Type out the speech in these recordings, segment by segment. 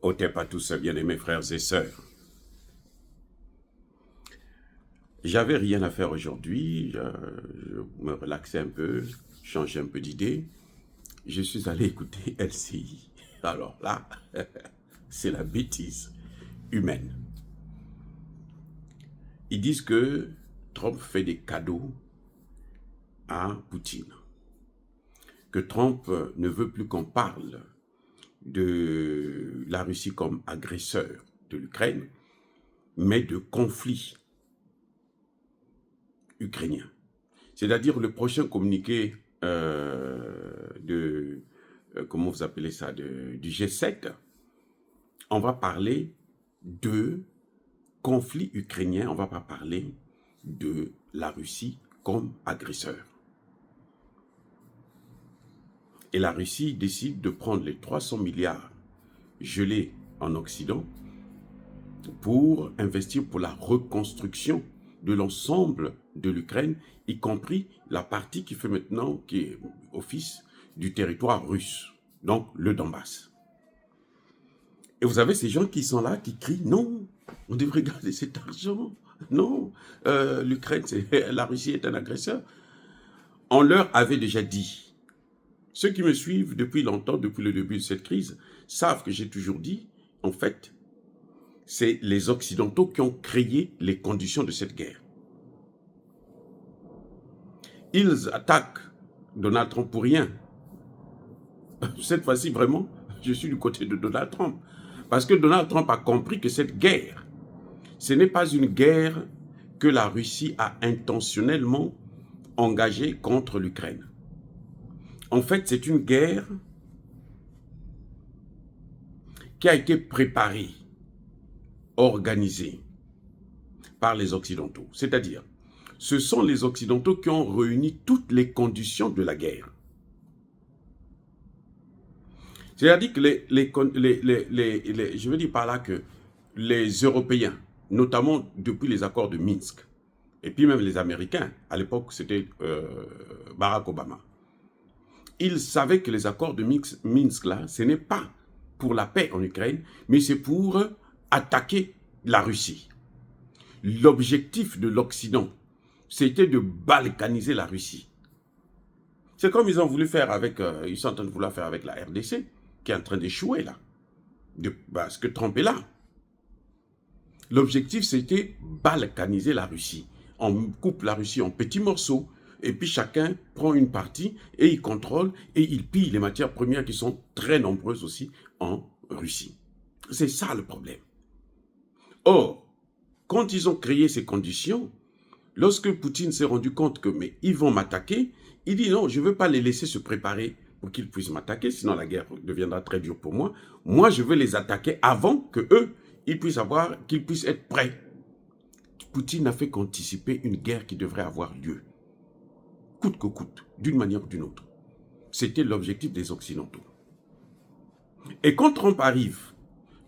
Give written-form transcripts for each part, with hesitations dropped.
Ôtez pas tout seul, bien-aimés frères et sœurs. J'avais rien à faire aujourd'hui, je me relaxais un peu, changer un peu d'idée. Je suis allé écouter LCI. Alors là, c'est la bêtise humaine. Ils disent que Trump fait des cadeaux à Poutine. Que Trump ne veut plus qu'on parle de la Russie comme agresseur de l'Ukraine, mais de conflit ukrainien. C'est-à-dire le prochain communiqué comment vous appelez ça, du G7, on va parler de conflit ukrainien, on ne va pas parler de la Russie comme agresseur. Et la Russie décide de prendre les 300 milliards gelés en Occident pour investir pour la reconstruction de l'ensemble de l'Ukraine, y compris la partie qui fait maintenant, qui est office du territoire russe, donc le Donbass. Et vous avez ces gens qui sont là, qui crient « Non, on devrait garder cet argent. Non, l'Ukraine, la Russie est un agresseur. » On leur avait déjà dit. Ceux qui me suivent depuis longtemps, depuis le début de cette crise, savent que j'ai toujours dit, en fait, c'est les Occidentaux qui ont créé les conditions de cette guerre. Ils attaquent Donald Trump pour rien. Cette fois-ci, vraiment, je suis du côté de Donald Trump. Parce que Donald Trump a compris que cette guerre, ce n'est pas une guerre que la Russie a intentionnellement engagée contre l'Ukraine. En fait, c'est une guerre qui a été préparée, organisée par les Occidentaux. C'est-à-dire, ce sont les Occidentaux qui ont réuni toutes les conditions de la guerre. C'est-à-dire que je veux dire par là que les Européens, notamment depuis les accords de Minsk, et puis même les Américains, à l'époque c'était Barack Obama, ils savaient que les accords de Minsk là, ce n'est pas pour la paix en Ukraine, mais c'est pour attaquer la Russie. L'objectif de l'Occident, c'était de balkaniser la Russie. C'est comme ils ont voulu faire avec, ils sont en train de vouloir faire avec la RDC, qui est en train d'échouer là, parce que Trump est là. L'objectif, c'était balkaniser la Russie. On coupe la Russie en petits morceaux, et puis chacun prend une partie, et il contrôle, et il pille les matières premières qui sont très nombreuses aussi en Russie. C'est ça le problème. Or, quand ils ont créé ces conditions, lorsque Poutine s'est rendu compte que mais ils vont m'attaquer, il dit non, je ne veux pas les laisser se préparer pour qu'ils puissent m'attaquer, sinon la guerre deviendra très dure pour moi. Moi, je veux les attaquer avant que eux, qu'ils puissent être prêts. Poutine n'a fait qu'anticiper une guerre qui devrait avoir lieu, coûte que coûte, d'une manière ou d'une autre. C'était l'objectif des Occidentaux. Et quand Trump arrive,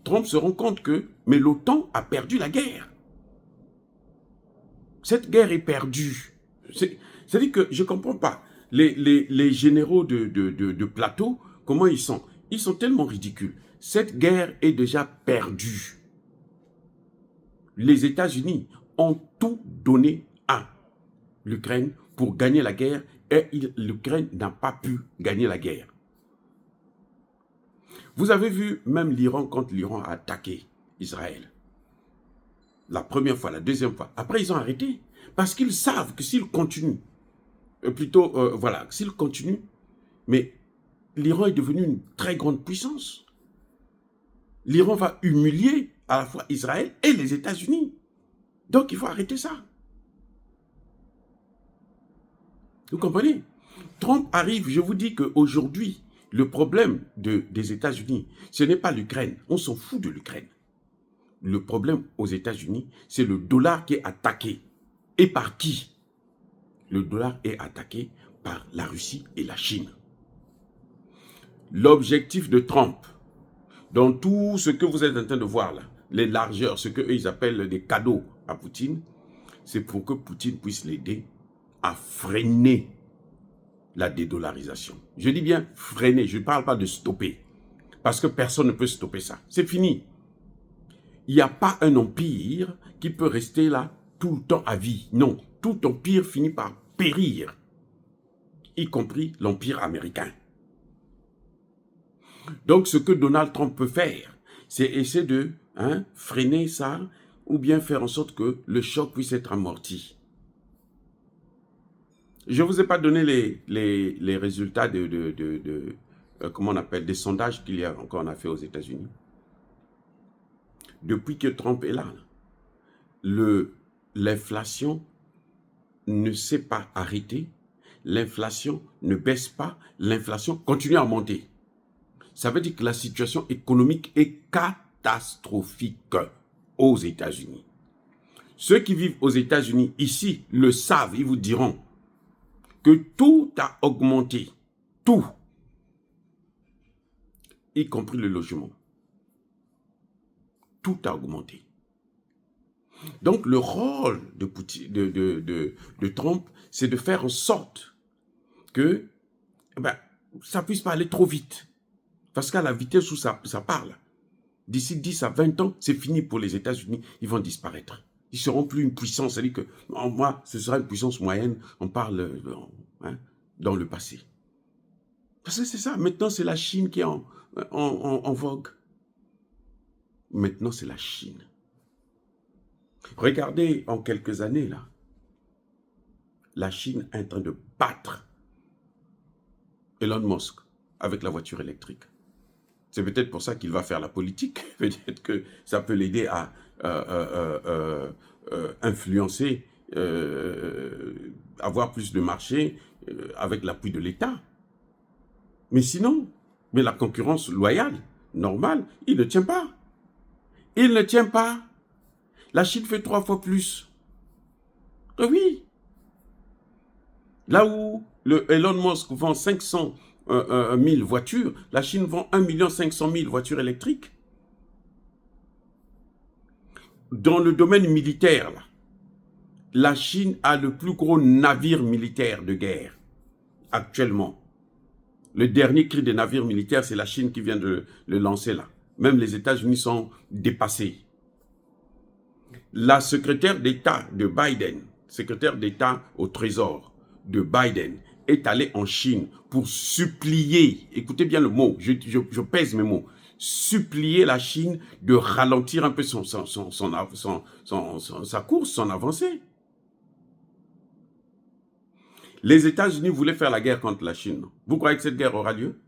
Trump se rend compte que mais l'OTAN a perdu la guerre. Cette guerre est perdue. C'est-à-dire que je ne comprends pas. Les généraux de plateau, comment ils sont? Ils sont tellement ridicules. Cette guerre est déjà perdue. Les États-Unis ont tout donné à l'Ukraine pour gagner la guerre et l'Ukraine n'a pas pu gagner la guerre. Vous avez vu même l'Iran quand l'Iran a attaqué Israël. La première fois, la deuxième fois. Après, ils ont arrêté. Parce qu'ils savent que s'ils continuent, s'ils continuent, mais l'Iran est devenu une très grande puissance. L'Iran va humilier à la fois Israël et les États-Unis. Donc, il faut arrêter ça. Vous comprenez? Trump arrive, je vous dis qu'aujourd'hui, le problème des États-Unis, ce n'est pas l'Ukraine. On s'en fout de l'Ukraine. Le problème aux États-Unis, c'est le dollar qui est attaqué. Et par qui? Le dollar est attaqué par la Russie et la Chine. L'objectif de Trump, dans tout ce que vous êtes en train de voir là, les largeurs, ce qu'eux ils appellent des cadeaux à Poutine, c'est pour que Poutine puisse l'aider à freiner la dédollarisation. Je dis bien freiner, je ne parle pas de stopper. Parce que personne ne peut stopper ça. C'est fini. Il n'y a pas un empire qui peut rester là tout le temps à vie. Non, tout empire finit par périr, y compris l'empire américain. Donc, ce que Donald Trump peut faire, c'est essayer de freiner ça ou bien faire en sorte que le choc puisse être amorti. Je ne vous ai pas donné les résultats comment on appelle, des sondages qu'on a fait aux États-Unis. Depuis que Trump est là, l'inflation ne s'est pas arrêtée, l'inflation ne baisse pas, l'inflation continue à monter. Ça veut dire que la situation économique est catastrophique aux États-Unis. Ceux qui vivent aux États-Unis ici le savent, ils vous diront que tout a augmenté, tout, y compris le logement. Tout a augmenté. Donc le rôle de Trump, c'est de faire en sorte que ça ne puisse pas aller trop vite. Parce qu'à la vitesse où ça parle, d'ici 10 à 20 ans, c'est fini pour les États-Unis, ils vont disparaître. Ils ne seront plus une puissance, c'est-à-dire que moi, ce sera une puissance moyenne, on parle dans le passé. Parce que c'est ça, maintenant c'est la Chine qui est en vogue. Maintenant c'est la Chine. Regardez en quelques années là, la Chine est en train de battre Elon Musk avec la voiture électrique. C'est peut-être pour ça qu'il va faire la politique. Peut-être que ça peut l'aider à influencer, avoir plus de marché avec l'appui de l'État. Mais sinon, la concurrence loyale, normale, il ne tient pas. Il ne tient pas. La Chine fait 3 fois plus. Oui. Là où Elon Musk vend 500 000 voitures, la Chine vend 1 500 000 voitures électriques. Dans le domaine militaire, là, la Chine a le plus gros navire militaire de guerre actuellement. Le dernier cri des navires militaires, c'est la Chine qui vient de le lancer là. Même les États-Unis sont dépassés. La secrétaire d'État de Biden, secrétaire d'État au Trésor de Biden, est allée en Chine pour supplier, écoutez bien le mot, je pèse mes mots, supplier la Chine de ralentir un peu sa course, son avancée. Les États-Unis voulaient faire la guerre contre la Chine. Vous croyez que cette guerre aura lieu?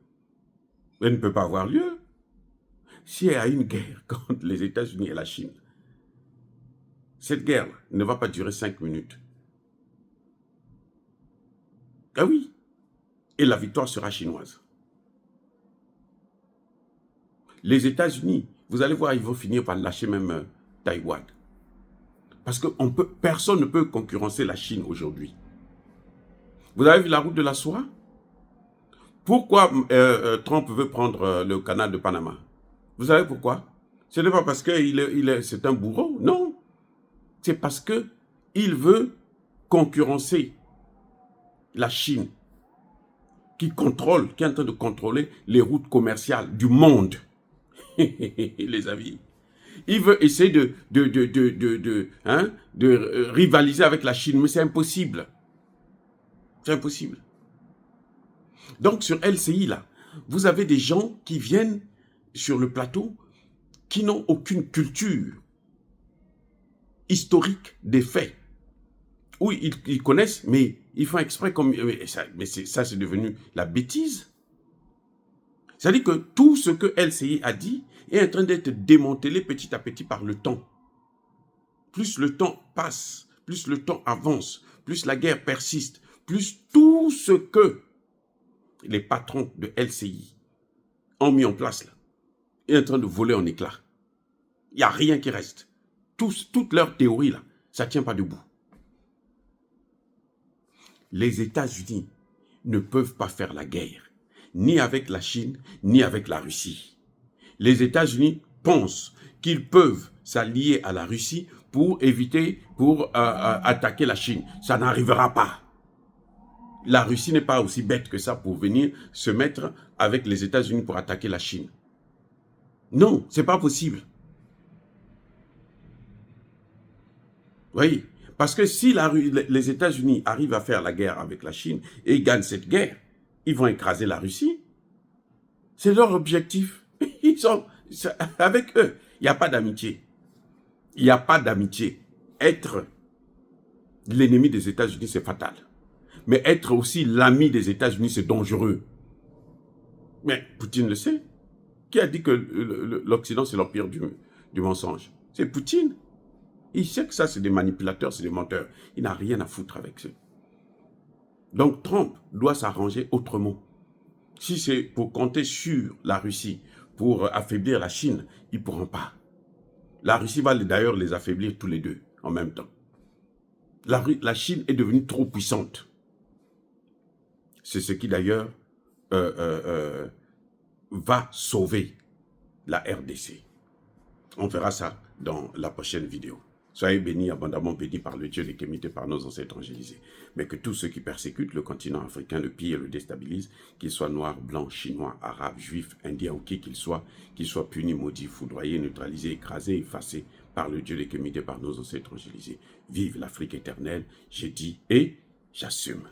Elle ne peut pas avoir lieu. S'il y a une guerre contre les États-Unis et la Chine, cette guerre ne va pas durer 5 minutes. Ah oui. Et la victoire sera chinoise. Les États-Unis, vous allez voir, ils vont finir par lâcher même Taïwan. Parce que personne ne peut concurrencer la Chine aujourd'hui. Vous avez vu la route de la soie? Pourquoi Trump veut prendre le canal de Panama? Vous savez pourquoi? Ce n'est pas parce que c'est un bourreau, non. C'est parce qu'il veut concurrencer la Chine, qui est en train de contrôler les routes commerciales du monde. Les amis. Il veut essayer de rivaliser avec la Chine, mais c'est impossible. C'est impossible. Donc sur LCI, là, vous avez des gens qui viennent sur le plateau qui n'ont aucune culture historique des faits. Oui, ils connaissent, mais ils font exprès comme... Mais ça, c'est devenu la bêtise. C'est-à-dire que tout ce que LCI a dit est en train d'être démantelé petit à petit par le temps. Plus le temps passe, plus le temps avance, plus la guerre persiste, plus tout ce que les patrons de LCI ont mis en place là, est en train de voler en éclats. Il n'y a rien qui reste. Toute leur théorie là, ça ne tient pas debout. Les États-Unis ne peuvent pas faire la guerre, ni avec la Chine, ni avec la Russie. Les États-Unis pensent qu'ils peuvent s'allier à la Russie pour attaquer la Chine. Ça n'arrivera pas. La Russie n'est pas aussi bête que ça pour venir se mettre avec les États-Unis pour attaquer la Chine. Non, c'est pas possible. Oui, parce que si les États-Unis arrivent à faire la guerre avec la Chine et ils gagnent cette guerre, ils vont écraser la Russie. C'est leur objectif. Ils sont avec eux. Il n'y a pas d'amitié. Il n'y a pas d'amitié. Être l'ennemi des États-Unis, c'est fatal. Mais être aussi l'ami des États-Unis, c'est dangereux. Mais Poutine le sait. Qui a dit que l'Occident, c'est l'empire du mensonge? C'est Poutine. Il sait que ça, c'est des manipulateurs, c'est des menteurs. Il n'a rien à foutre avec eux. Donc Trump doit s'arranger autrement. Si c'est pour compter sur la Russie, pour affaiblir la Chine, ils ne pourront pas. La Russie va d'ailleurs les affaiblir tous les deux en même temps. La Chine est devenue trop puissante. C'est ce qui d'ailleurs va sauver la RDC. On verra ça dans la prochaine vidéo. Soyez bénis, abondamment bénis par le Dieu des Kémites, par nos ancêtres angélisés. Mais que tous ceux qui persécutent le continent africain, le pillent et le déstabilisent, qu'ils soient noirs, blancs, chinois, arabes, juifs, indiens ou qui qu'ils soient punis, maudits, foudroyés, neutralisés, écrasés, effacés par le Dieu des Kémites, par nos ancêtres angélisés. Vive l'Afrique éternelle, j'ai dit et j'assume.